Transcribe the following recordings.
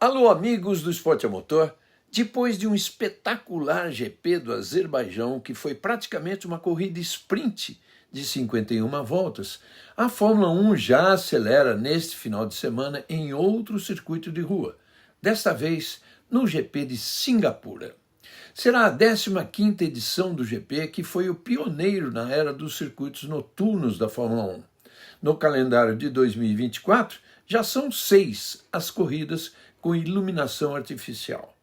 Alô, amigos do Esporte a Motor. Depois de um espetacular GP do Azerbaijão, que foi praticamente uma corrida sprint de 51 voltas, a Fórmula 1 já acelera neste final de semana em outro circuito de rua, desta vez no GP de Singapura. Será a 15ª edição do GP, que foi o pioneiro na era dos circuitos noturnos da Fórmula 1. No calendário de 2024, já são 6 as corridas com iluminação artificial.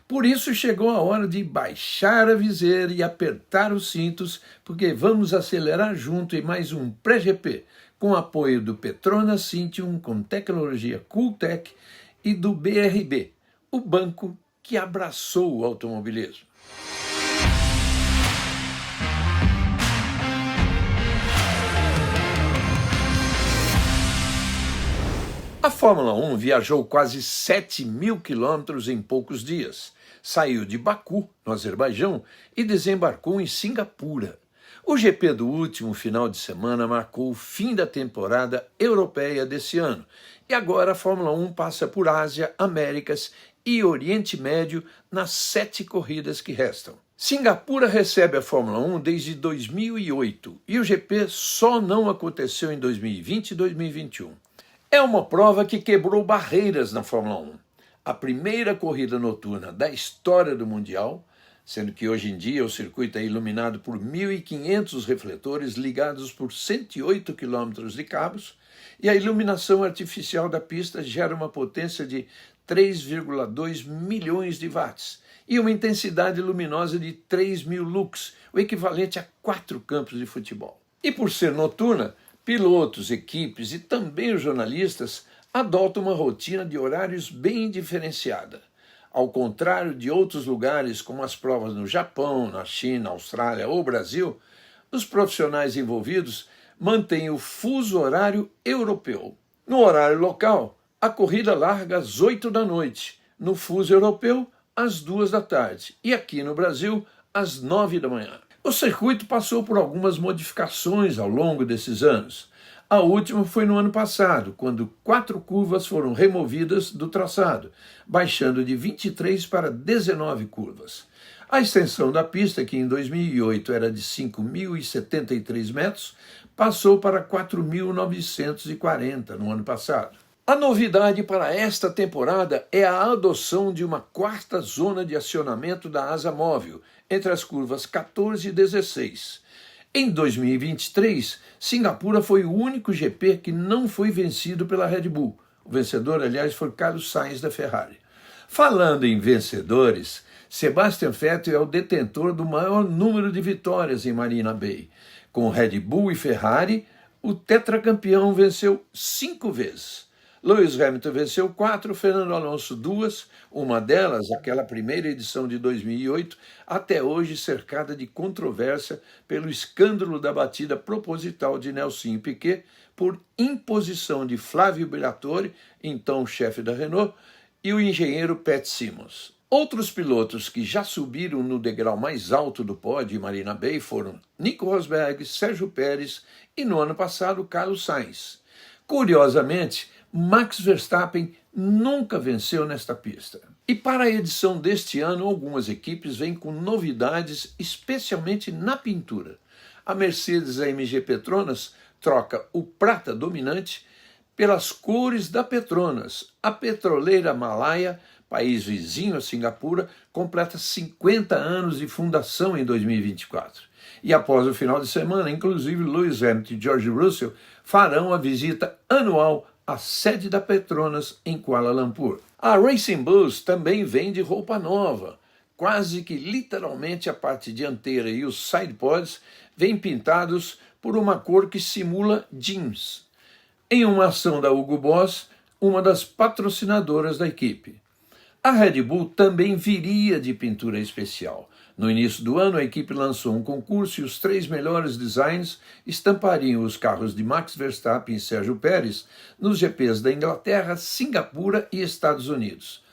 Por isso chegou a hora de baixar a viseira e apertar os cintos, porque vamos acelerar junto em mais um pré-GP, com apoio do Petronas Cintium com tecnologia Cooltech e do BRB, o banco que abraçou o automobilismo. A Fórmula 1 viajou quase 7.000 quilômetros em poucos dias. Saiu de Baku, no Azerbaijão, e desembarcou em Singapura. O GP do último final de semana marcou o fim da temporada europeia desse ano. E agora a Fórmula 1 passa por Ásia, Américas e Oriente Médio nas 7 corridas que restam. Singapura recebe a Fórmula 1 desde 2008 e o GP só não aconteceu em 2020 e 2021. É uma prova que quebrou barreiras na Fórmula 1. A primeira corrida noturna da história do Mundial, sendo que hoje em dia o circuito é iluminado por 1.500 refletores ligados por 108 quilômetros de cabos, e a iluminação artificial da pista gera uma potência de 3,2 milhões de watts e uma intensidade luminosa de 3.000 lux, o equivalente a 4 campos de futebol. E por ser noturna, pilotos, equipes e também os jornalistas adotam uma rotina de horários bem diferenciada. Ao contrário de outros lugares, como as provas no Japão, na China, Austrália ou Brasil, os profissionais envolvidos mantêm o fuso horário europeu. No horário local, a corrida larga às 8 da noite, no fuso europeu, às 2 da tarde, e aqui no Brasil, às 9 da manhã. O circuito passou por algumas modificações ao longo desses anos. A última foi no ano passado, quando 4 curvas foram removidas do traçado, baixando de 23 para 19 curvas. A extensão da pista, que em 2008 era de 5.073 metros, passou para 4.940 no ano passado. A novidade para esta temporada é a adoção de uma 4ª zona de acionamento da asa móvel, entre as curvas 14 e 16. Em 2023, Singapura foi o único GP que não foi vencido pela Red Bull. O vencedor, aliás, foi Carlos Sainz da Ferrari. Falando em vencedores, Sebastian Vettel é o detentor do maior número de vitórias em Marina Bay. Com Red Bull e Ferrari, o tetracampeão venceu 5 vezes. Lewis Hamilton venceu 4, Fernando Alonso 2, uma delas, aquela primeira edição de 2008, até hoje cercada de controvérsia pelo escândalo da batida proposital de Nelsinho Piquet por imposição de Flávio Briatore, então chefe da Renault, e o engenheiro Pat Symonds. Outros pilotos que já subiram no degrau mais alto do pódio em Marina Bay foram Nico Rosberg, Sérgio Pérez e, no ano passado, Carlos Sainz. Curiosamente, Max Verstappen nunca venceu nesta pista. E para a edição deste ano, algumas equipes vêm com novidades, especialmente na pintura. A Mercedes-AMG Petronas troca o prata dominante pelas cores da Petronas. A petroleira Malaya, país vizinho a Singapura, completa 50 anos de fundação em 2024. E após o final de semana, inclusive Lewis Hamilton e George Russell farão a visita anual à sede da Petronas em Kuala Lumpur. A Racing Bulls também vem de roupa nova. Quase que literalmente a parte dianteira e os sidepods vêm pintados por uma cor que simula jeans. Em uma ação da Hugo Boss, uma das patrocinadoras da equipe. A Red Bull também viria de pintura especial. No início do ano, a equipe lançou um concurso e os 3 melhores designs estampariam os carros de Max Verstappen e Sérgio Pérez nos GPs da Inglaterra, Singapura e Estados Unidos.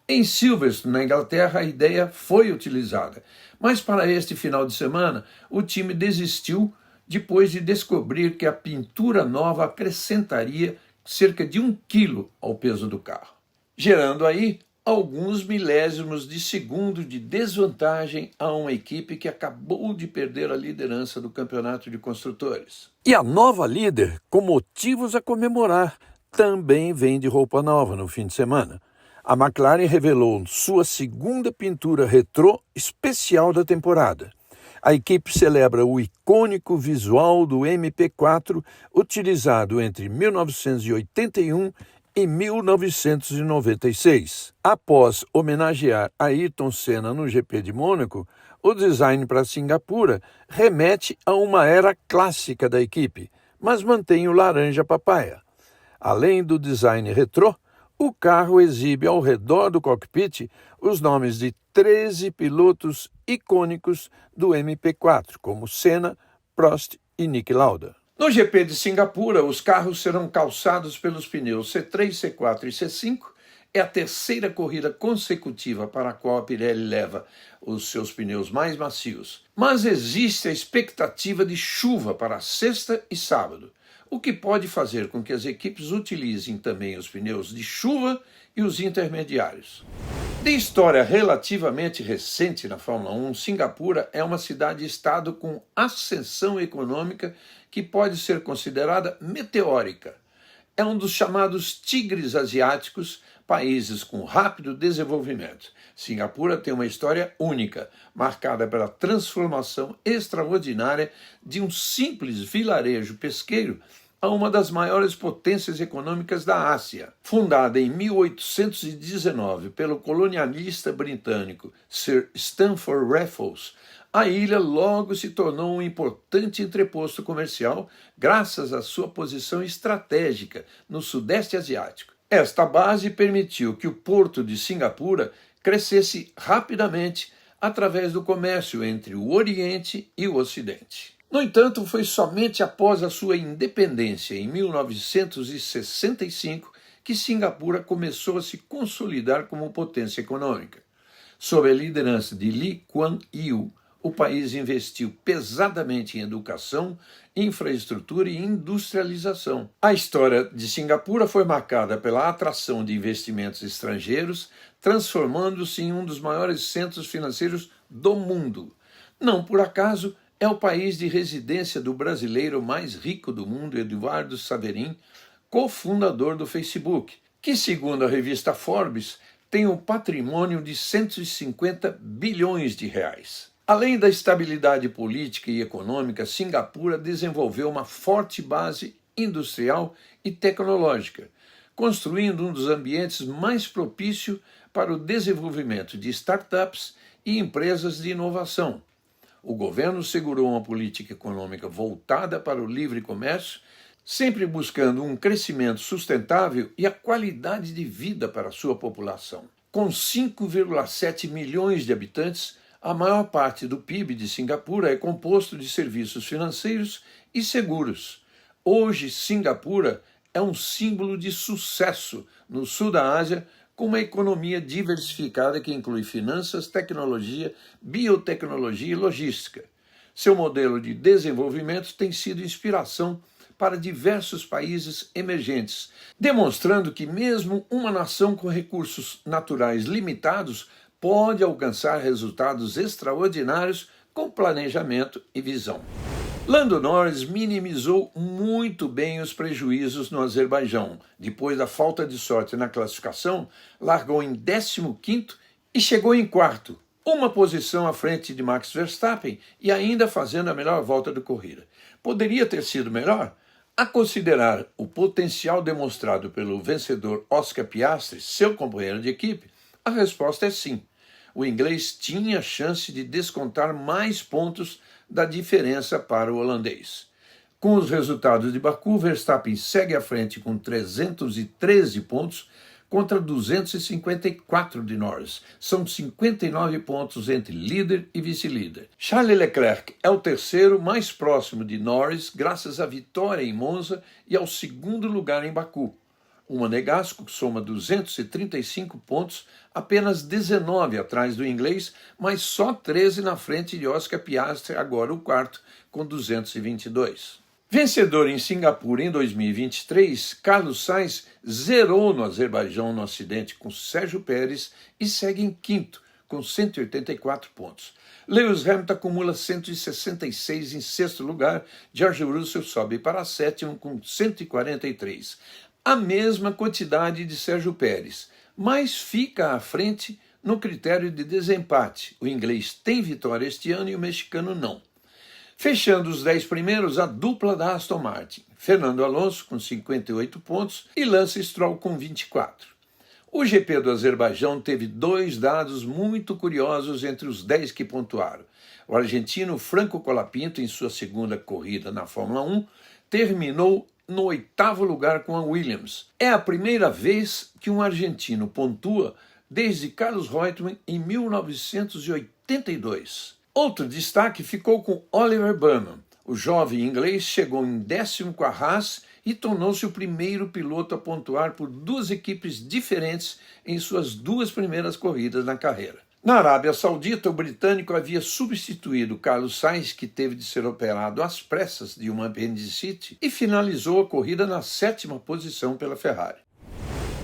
Em Silverstone, na Inglaterra, a ideia foi utilizada, mas para este final de semana, o time desistiu depois de descobrir que a pintura nova acrescentaria cerca de 1 quilo ao peso do carro. gerando aí alguns milésimos de segundo de desvantagem a uma equipe que acabou de perder a liderança do campeonato de construtores. E a nova líder, com motivos a comemorar, também vem de roupa nova no fim de semana. A McLaren revelou sua segunda pintura retrô especial da temporada. A equipe celebra o icônico visual do MP4, utilizado entre 1981 e 1996. Após homenagear Ayrton Senna no GP de Mônaco, o design para Singapura remete a uma era clássica da equipe, mas mantém o laranja papaya. Além do design retrô, o carro exibe ao redor do cockpit os nomes de 13 pilotos icônicos do MP4, como Senna, Prost e Niki Lauda. No GP de Singapura, os carros serão calçados pelos pneus C3, C4 e C5. É a terceira corrida consecutiva para a qual a Pirelli leva os seus pneus mais macios. Mas existe a expectativa de chuva para sexta e sábado, o que pode fazer com que as equipes utilizem também os pneus de chuva e os intermediários. De história relativamente recente na Fórmula 1, Singapura é uma cidade-estado com ascensão econômica que pode ser considerada meteórica. É um dos chamados tigres asiáticos, países com rápido desenvolvimento. Singapura tem uma história única, marcada pela transformação extraordinária de um simples vilarejo pesqueiro a uma das maiores potências econômicas da Ásia. Fundada em 1819 pelo colonialista britânico Sir Stamford Raffles, a ilha logo se tornou um importante entreposto comercial graças à sua posição estratégica no Sudeste Asiático. Esta base permitiu que o porto de Singapura crescesse rapidamente através do comércio entre o Oriente e o Ocidente. No entanto, foi somente após a sua independência, em 1965, que Singapura começou a se consolidar como potência econômica. Sob a liderança de Lee Kuan Yew, o país investiu pesadamente em educação, infraestrutura e industrialização. A história de Singapura foi marcada pela atração de investimentos estrangeiros, transformando-se em um dos maiores centros financeiros do mundo. Não por acaso, é o país de residência do brasileiro mais rico do mundo, Eduardo Saverin, cofundador do Facebook, que, segundo a revista Forbes, tem um patrimônio de 150 bilhões de reais. Além da estabilidade política e econômica, Singapura desenvolveu uma forte base industrial e tecnológica, construindo um dos ambientes mais propícios para o desenvolvimento de startups e empresas de inovação. O governo segurou uma política econômica voltada para o livre comércio, sempre buscando um crescimento sustentável e a qualidade de vida para a sua população. Com 5,7 milhões de habitantes, a maior parte do PIB de Singapura é composto de serviços financeiros e seguros. Hoje, Singapura é um símbolo de sucesso no sul da Ásia, com uma economia diversificada que inclui finanças, tecnologia, biotecnologia e logística. Seu modelo de desenvolvimento tem sido inspiração para diversos países emergentes, demonstrando que mesmo uma nação com recursos naturais limitados pode alcançar resultados extraordinários com planejamento e visão. Lando Norris minimizou muito bem os prejuízos no Azerbaijão. Depois da falta de sorte na classificação, largou em 15º e chegou em quarto, uma posição à frente de Max Verstappen e ainda fazendo a melhor volta da corrida. Poderia ter sido melhor? A considerar o potencial demonstrado pelo vencedor Oscar Piastri, seu companheiro de equipe, a resposta é sim. O inglês tinha chance de descontar mais pontos da diferença para o holandês. Com os resultados de Baku, Verstappen segue à frente com 313 pontos contra 254 de Norris. São 59 pontos entre líder e vice-líder. Charles Leclerc é o terceiro mais próximo de Norris graças à vitória em Monza e ao segundo lugar em Baku. O Monegasco soma 235 pontos, apenas 19 atrás do inglês, mas só 13 na frente de Oscar Piastri, agora o quarto, com 222. Vencedor em Singapura em 2023, Carlos Sainz zerou no Azerbaijão no acidente com Sérgio Pérez e segue em quinto, com 184 pontos. Lewis Hamilton acumula 166 em sexto lugar, George Russell sobe para sétimo com 143, a mesma quantidade de Sérgio Pérez, mas fica à frente no critério de desempate. O inglês tem vitória este ano e o mexicano não. Fechando os 10 primeiros, a dupla da Aston Martin, Fernando Alonso com 58 pontos e Lance Stroll com 24. O GP do Azerbaijão teve dois dados muito curiosos entre os 10 que pontuaram. O argentino Franco Colapinto, em sua segunda corrida na Fórmula 1, terminou no 8º lugar com a Williams. É a primeira vez que um argentino pontua desde Carlos Reutemann em 1982. Outro destaque ficou com Oliver Bowman. O jovem inglês chegou em 10º com a Haas e tornou-se o primeiro piloto a pontuar por duas equipes diferentes em suas duas primeiras corridas na carreira. Na Arábia Saudita, o britânico havia substituído Carlos Sainz, que teve de ser operado às pressas de uma apendicite, e finalizou a corrida na 7ª posição pela Ferrari.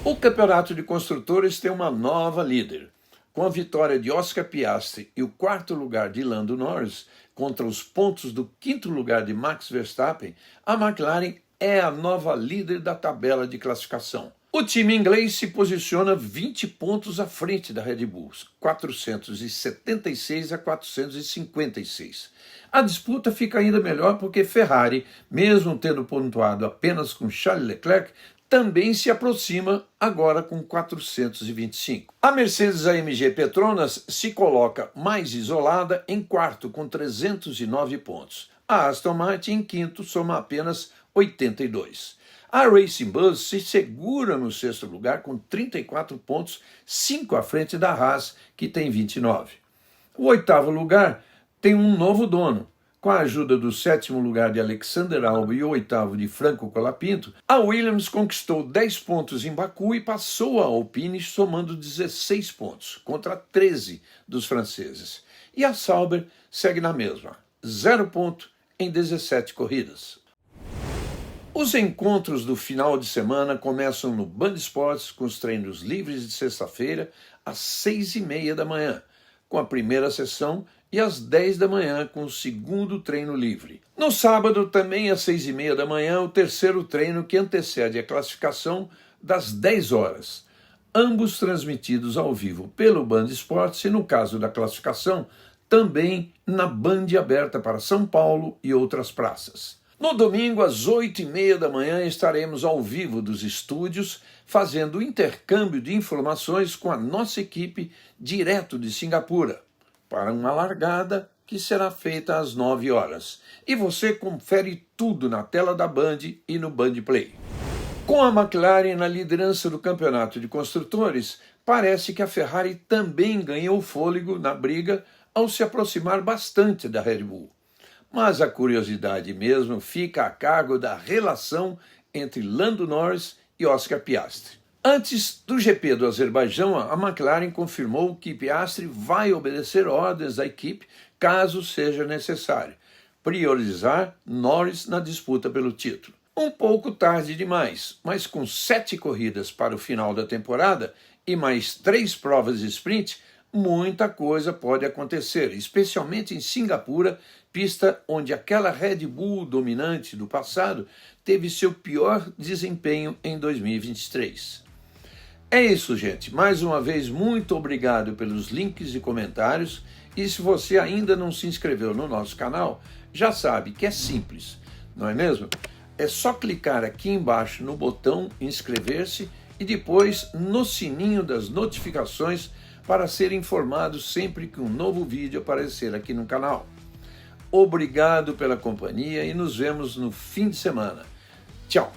O Campeonato de Construtores tem uma nova líder. Com a vitória de Oscar Piastri e o 4º lugar de Lando Norris contra os pontos do 5º lugar de Max Verstappen, a McLaren é a nova líder da tabela de classificação. O time inglês se posiciona 20 pontos à frente da Red Bull, 476 a 456. A disputa fica ainda melhor porque Ferrari, mesmo tendo pontuado apenas com Charles Leclerc, também se aproxima agora com 425. A Mercedes-AMG Petronas se coloca mais isolada em quarto com 309 pontos. A Aston Martin em quinto soma apenas 82. A Racing Bulls se segura no 6º lugar com 34 pontos, 5 à frente da Haas, que tem 29. O 8º lugar tem um novo dono. Com a ajuda do 7º lugar de Alexander Albon e o 8º de Franco Colapinto, a Williams conquistou 10 pontos em Baku e passou a Alpine somando 16 pontos, contra 13 dos franceses. E a Sauber segue na mesma, 0 ponto em 17 corridas. Os encontros do final de semana começam no Band Esportes com os treinos livres de sexta-feira às 6h30 da manhã, com a primeira sessão e às 10 da manhã com o segundo treino livre. No sábado, também às 6h30 da manhã, o terceiro treino que antecede a classificação das 10 horas. Ambos transmitidos ao vivo pelo Band Esportes e, no caso da classificação, também na Band aberta para São Paulo e outras praças. No domingo, às 8h30 da manhã, estaremos ao vivo dos estúdios, fazendo intercâmbio de informações com a nossa equipe direto de Singapura, para uma largada que será feita às 9 horas. E você confere tudo na tela da Band e no Band Play. Com a McLaren na liderança do campeonato de construtores, parece que a Ferrari também ganhou fôlego na briga ao se aproximar bastante da Red Bull. Mas a curiosidade mesmo fica a cargo da relação entre Lando Norris e Oscar Piastri. Antes do GP do Azerbaijão, a McLaren confirmou que Piastri vai obedecer ordens da equipe caso seja necessário, priorizar Norris na disputa pelo título. Um pouco tarde demais, mas com 7 corridas para o final da temporada e mais 3 provas de sprint, muita coisa pode acontecer, especialmente em Singapura, pista onde aquela Red Bull dominante do passado teve seu pior desempenho em 2023. É isso, gente. Mais uma vez, muito obrigado pelos links e comentários. E se você ainda não se inscreveu no nosso canal, já sabe que é simples, não é mesmo? É só clicar aqui embaixo no botão inscrever-se e depois no sininho das notificações para ser informado sempre que um novo vídeo aparecer aqui no canal. Obrigado pela companhia e nos vemos no fim de semana. Tchau!